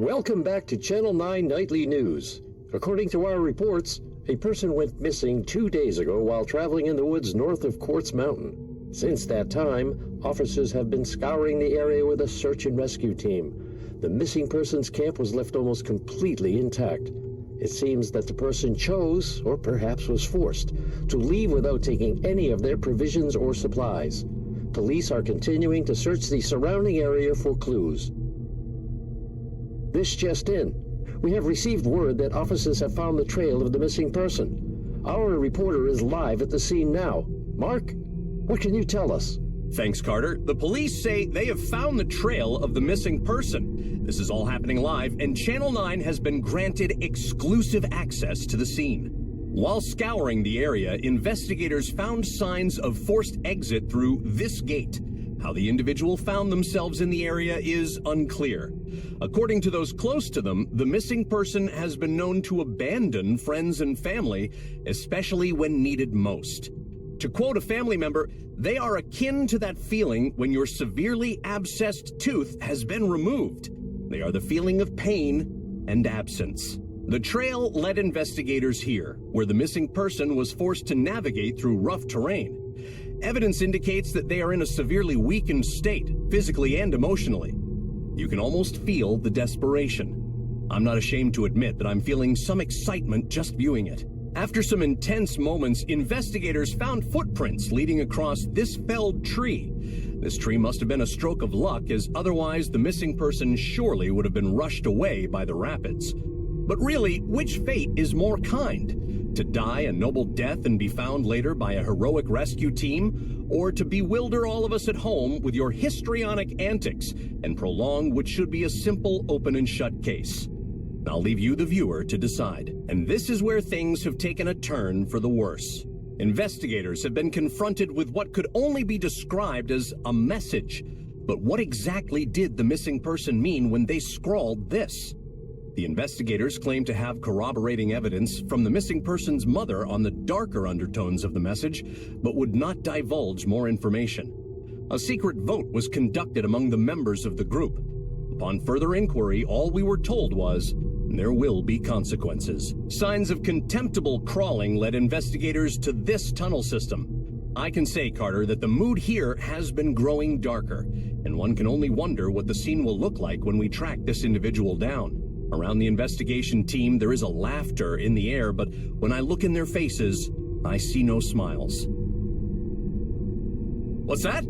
Welcome back to Channel 9 Nightly News. According to our reports, a person went missing 2 days ago while traveling in the woods north of Quartz Mountain. Since that time, officers have been scouring the area with a search and rescue team. The missing persons camp was left almost completely intact. It seems that the person chose, or perhaps was forced, to leave without taking any of their provisions or supplies. Police are continuing to search the surrounding area for clues. This just in. We have received word that officers have found the trail of the missing person. Our reporter is live at the scene now. Mark, what can you tell us? Thanks, Carter. The police say they have found the trail of the missing person. This is all happening live, and Channel 9 has been granted exclusive access to the scene. While scouring the area, investigators found signs of forced exit through this gate. How the individual found themselves in the area is unclear. According to those close to them, the missing person has been known to abandon friends and family, especially when needed most. To quote a family member, they are akin to that feeling when your severely abscessed tooth has been removed. They are the feeling of pain and absence. The trail led investigators here, where the missing person was forced to navigate through rough terrain. Evidence indicates that they are in a severely weakened state, physically and emotionally. You can almost feel the desperation. I'm not ashamed to admit that I'm feeling some excitement just viewing it. After some intense moments, investigators found footprints leading across this felled tree. This tree must have been a stroke of luck, as otherwise the missing person surely would have been rushed away by the rapids. But really, which fate is more kind? To die a noble death and be found later by a heroic rescue team, or to bewilder all of us at home with your histrionic antics and prolong what should be a simple open and shut case? I'll leave you, the viewer, to decide. And this is where things have taken a turn for the worse. Investigators have been confronted with what could only be described as a message. But what exactly did the missing person mean when they scrawled this? The investigators claim to have corroborating evidence from the missing person's mother on the darker undertones of the message, but would not divulge more information. A secret vote was conducted among the members of the group. Upon further inquiry, all we were told was, there will be consequences. Signs of contemptible crawling led investigators to this tunnel system. I can say, Carter, that the mood here has been growing darker, and one can only wonder what the scene will look like when we track this individual down. Around the investigation team, there is a laughter in the air, but when I look in their faces, I see no smiles. What's that?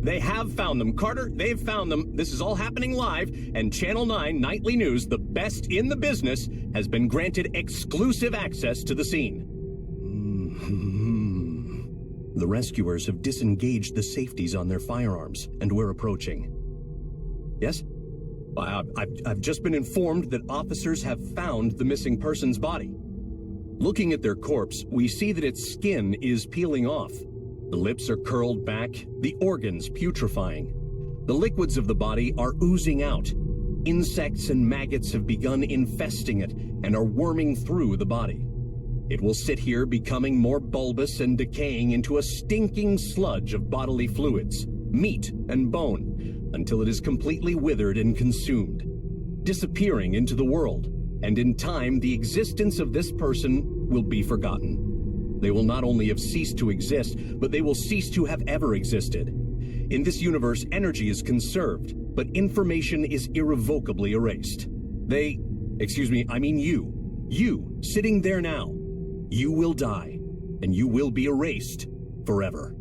They have found them, Carter. They've found them. This is all happening live, and Channel 9 Nightly News, the best in the business, has been granted exclusive access to the scene. The rescuers have disengaged the safeties on their firearms, and we're approaching. Yes? I've just been informed that officers have found the missing person's body. Looking at their corpse, we see that its skin is peeling off. The lips are curled back, the organs putrefying. The liquids of the body are oozing out. Insects and maggots have begun infesting it and are worming through the body. It will sit here becoming more bulbous and decaying into a stinking sludge of bodily fluids, meat and bone, until it is completely withered and consumed, disappearing into the world, and in time the existence of this person will be forgotten. They will not only have ceased to exist, but they will cease to have ever existed. In this universe, energy is conserved, but information is irrevocably erased. You, sitting there now, you will die, and you will be erased forever.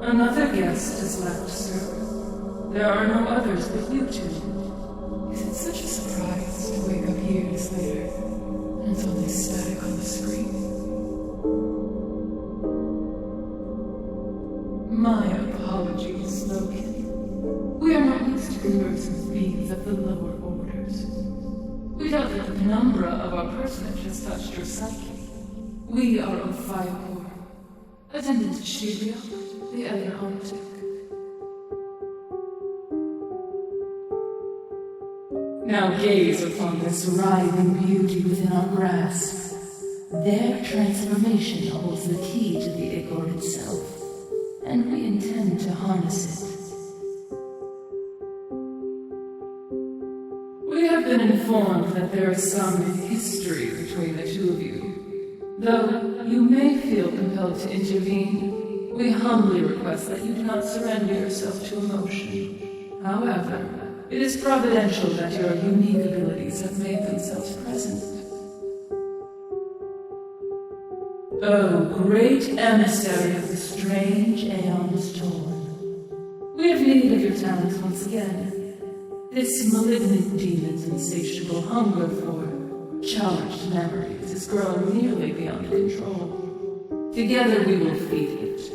Another guest has left, sir. There are no others but you two. Is it such a surprise to wake up years later, and it's only static on the screen? My apologies, Logan. We are not used to conversing with beings of the lower orders. We doubt that the penumbra of our personage has touched your psyche. We are of Firepore. Attendant Shiria, the other haunted. Now gaze upon this writhing beauty within our grasp. Their transformation holds the key to the Igor itself, and we intend to harness it. We have been informed that there is some history between the two of you. Though you may feel compelled to intervene, we humbly request that you do not surrender yourself to emotion. However, it is providential that your unique abilities have made themselves present. Oh, great emissary of the strange aeons torn. We have need of your talents once again. This malignant demon's insatiable hunger for charged memories is growing nearly beyond control. Together we will feed it.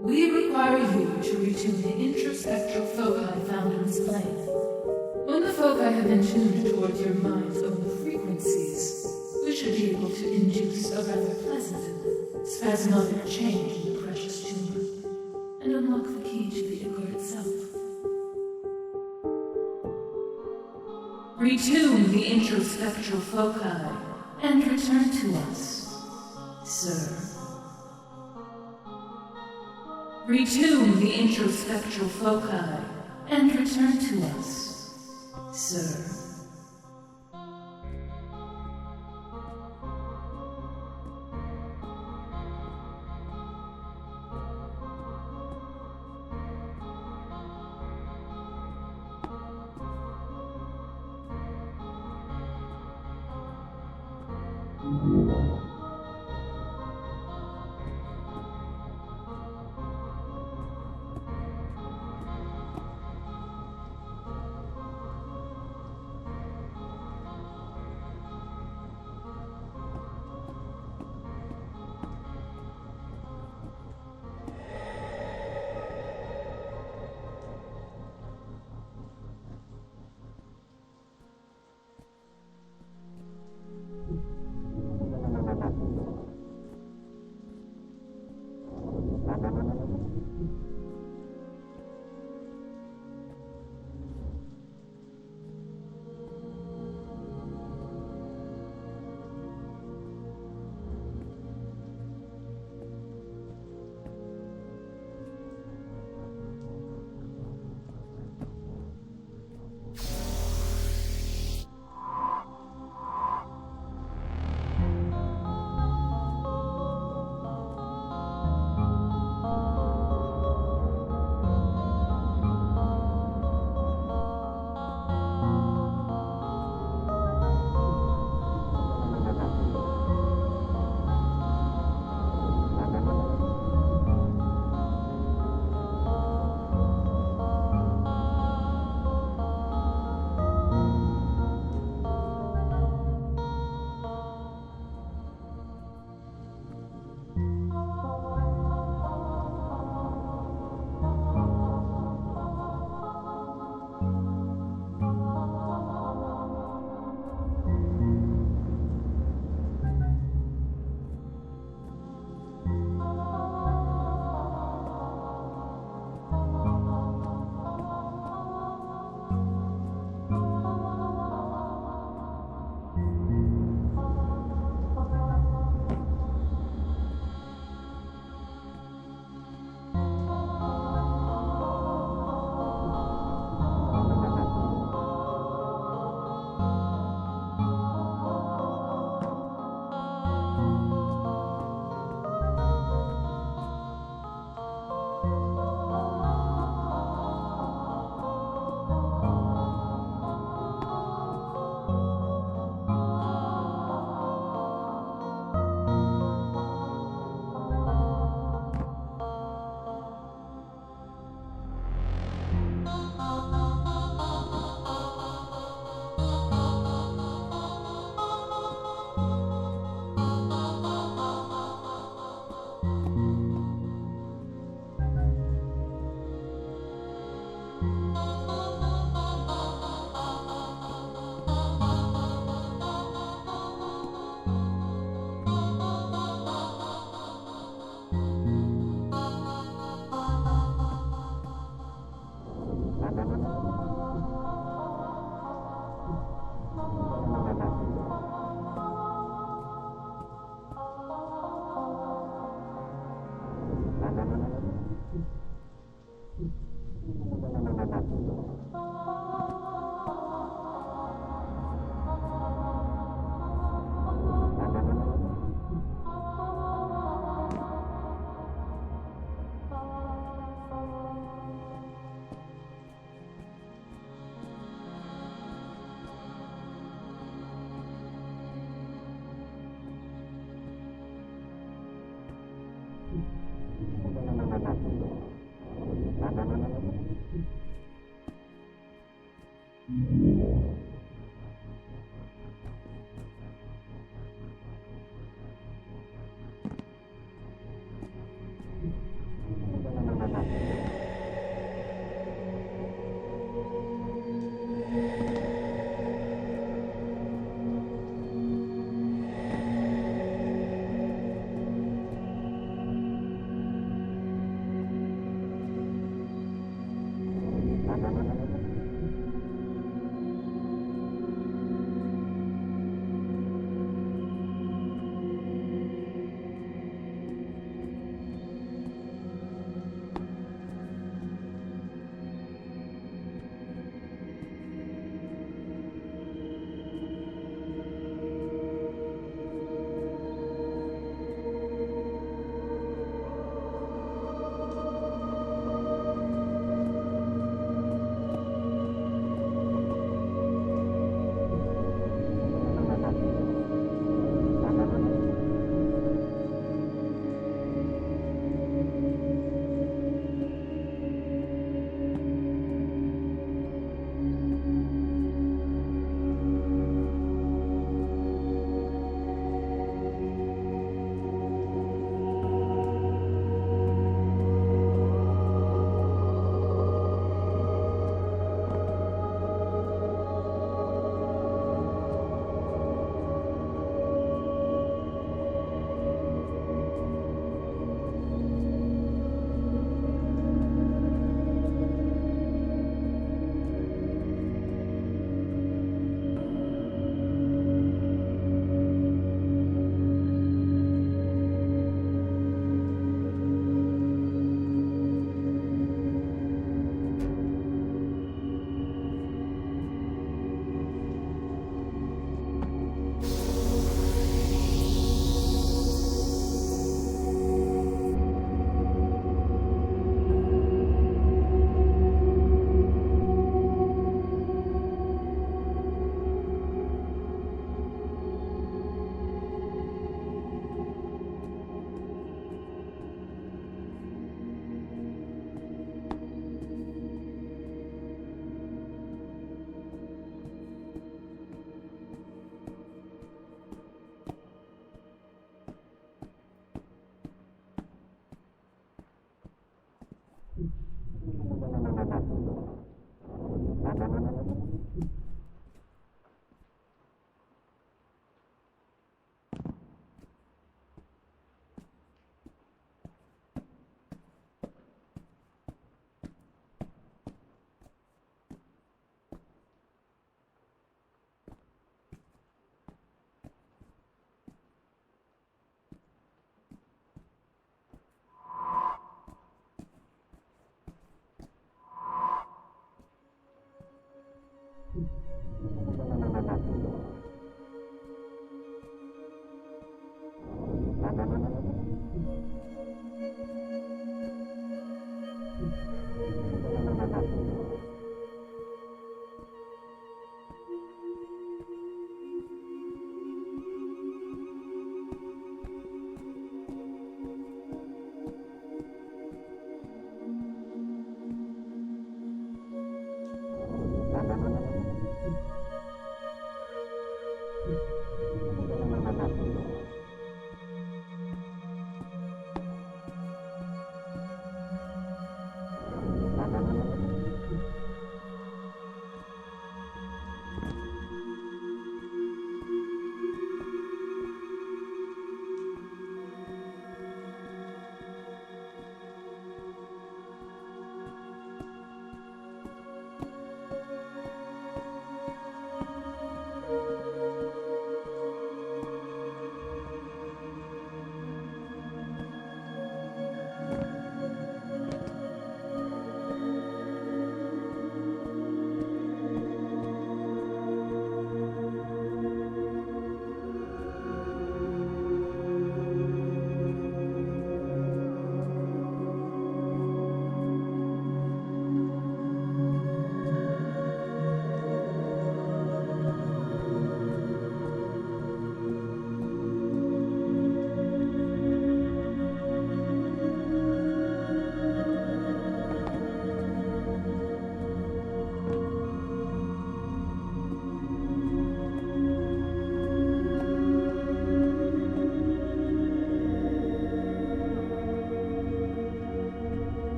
We require you to retune the introspectral foci found in this plane. When the foci have been tuned towards your mind's own frequencies, we should be able to induce a rather pleasant, spasmodic change in the precious tumor, and unlock the key to the Igor itself. Retune the introspectral foci, and return to us, sir. Retune the introspectral foci, and return to us, sir.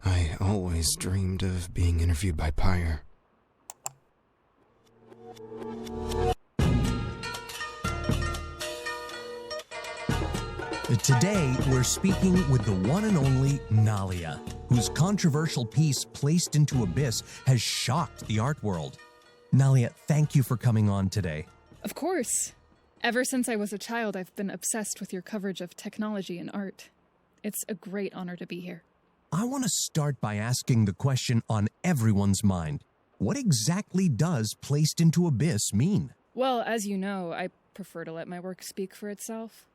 I always dreamed of being interviewed by Pyre. Today, we're speaking with the one and only Nalia, whose controversial piece, Placed into Abyss, has shocked the art world. Nalia, thank you for coming on today. Of course. Ever since I was a child, I've been obsessed with your coverage of technology and art. It's a great honor to be here. I want to start by asking the question on everyone's mind. What exactly does Placed into Abyss mean? Well, as you know, I prefer to let my work speak for itself.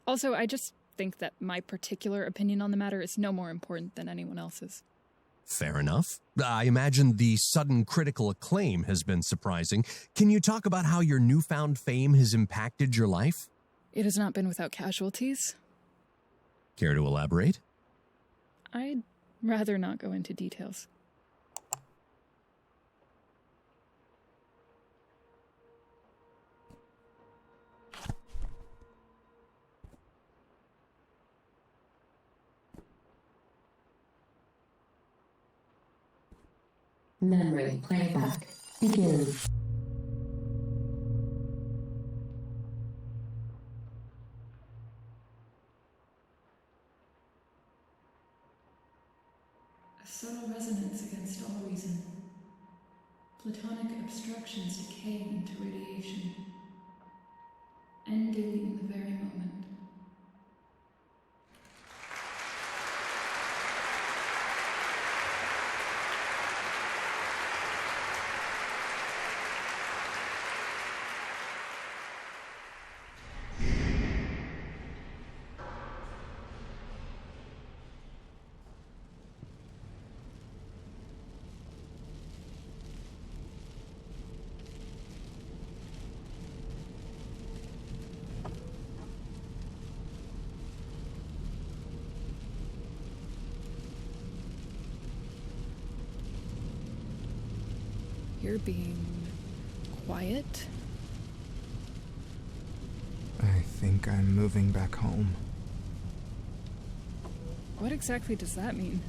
Also, I just think that my particular opinion on the matter is no more important than anyone else's. Fair enough. I imagine the sudden critical acclaim has been surprising. Can you talk about how your newfound fame has impacted your life? It has not been without casualties. Care to elaborate? I'd rather not go into details. Memory playback begins. A subtle resonance against all reason. Platonic abstractions decaying into radiation. Ending in the very moment. You're being quiet? I think I'm moving back home. What exactly does that mean?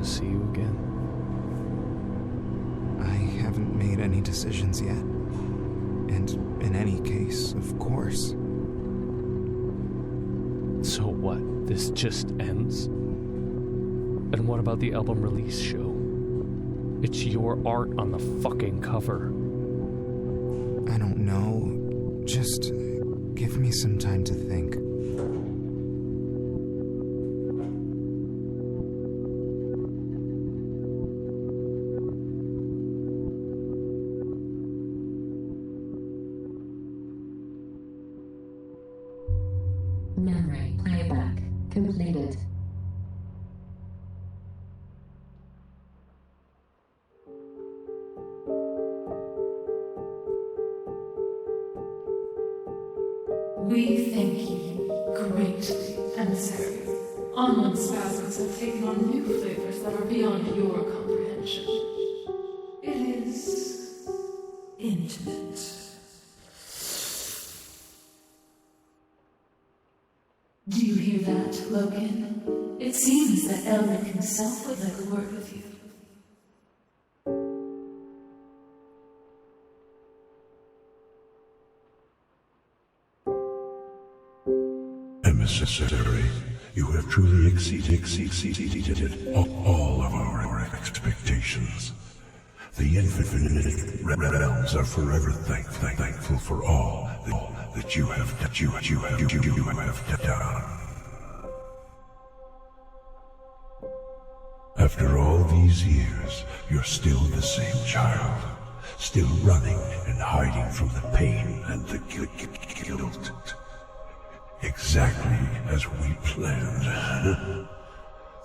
See you again. I haven't made any decisions yet. And in any case, of course. So what? This just ends? And what about the album release show? It's your art on the fucking cover. I don't know. Just give me some time to think. Memory playback completed. We thank you, great emissary. Online spasms have taken on new flavors that are beyond your comprehension. It is intimate. Do you hear that, Logan? It seems that Elric himself would like a word with you. Emissary, you have truly exceeded all of our expectations. The infinite realms are forever thankful for all that you have done. After all these years, you're still the same child, still running and hiding from the pain and the guilt. Exactly as we planned.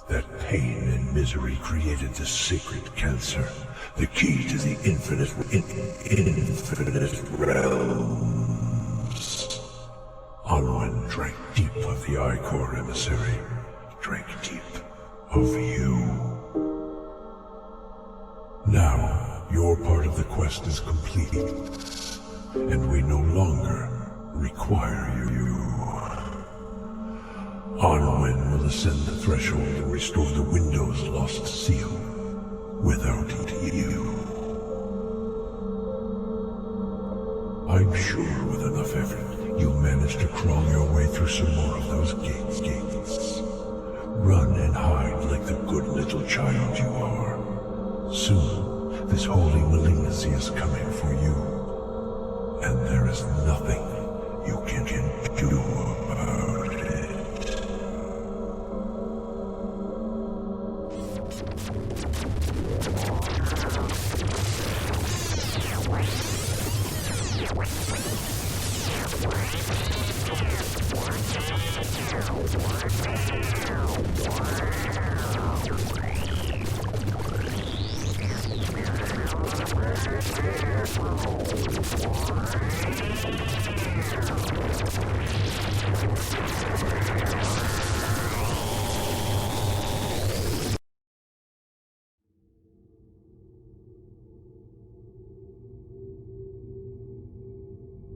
That pain and misery created the sacred cancer, the key to the infinite realms. Onward drank deep of the Icor emissary, drank deep of you. Now, your part of the quest is complete, and we no longer require you. Onwen will ascend the threshold and restore the Window's lost seal without you. I'm sure with enough effort, you'll manage to crawl your way through some more of those gates. Run and hide like the good little child you are. Soon, this holy malignancy is coming for you, and there is nothing you can do about it.